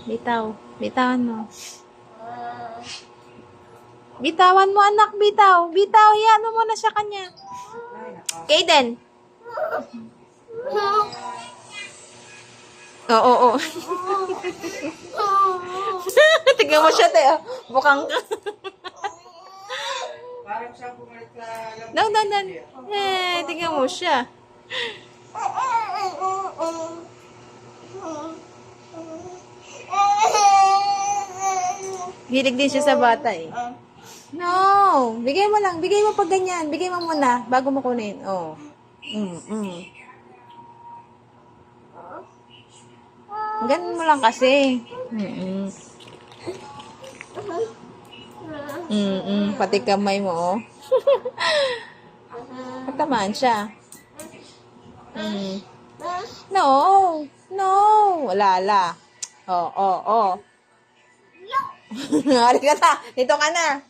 Bitaw. Bitawan mo. Bitawan mo, anak. Bitaw. Bitaw. Hiyaan mo muna sa kanya. Kaden. Oo. Tignan mo siya, te. Bukang ka. Parang siya bumalik sa... No. Tignan mo siya. Hilig din siya sa bata eh. No! Bigay mo lang. Bigay mo pag ganyan. Bigay mo muna bago mo kunin. Oh. Ganun mo lang kasi. Pati kamay mo, oh. Patamaan siya. No. Wala. Oh. Halika na. Dito ka na.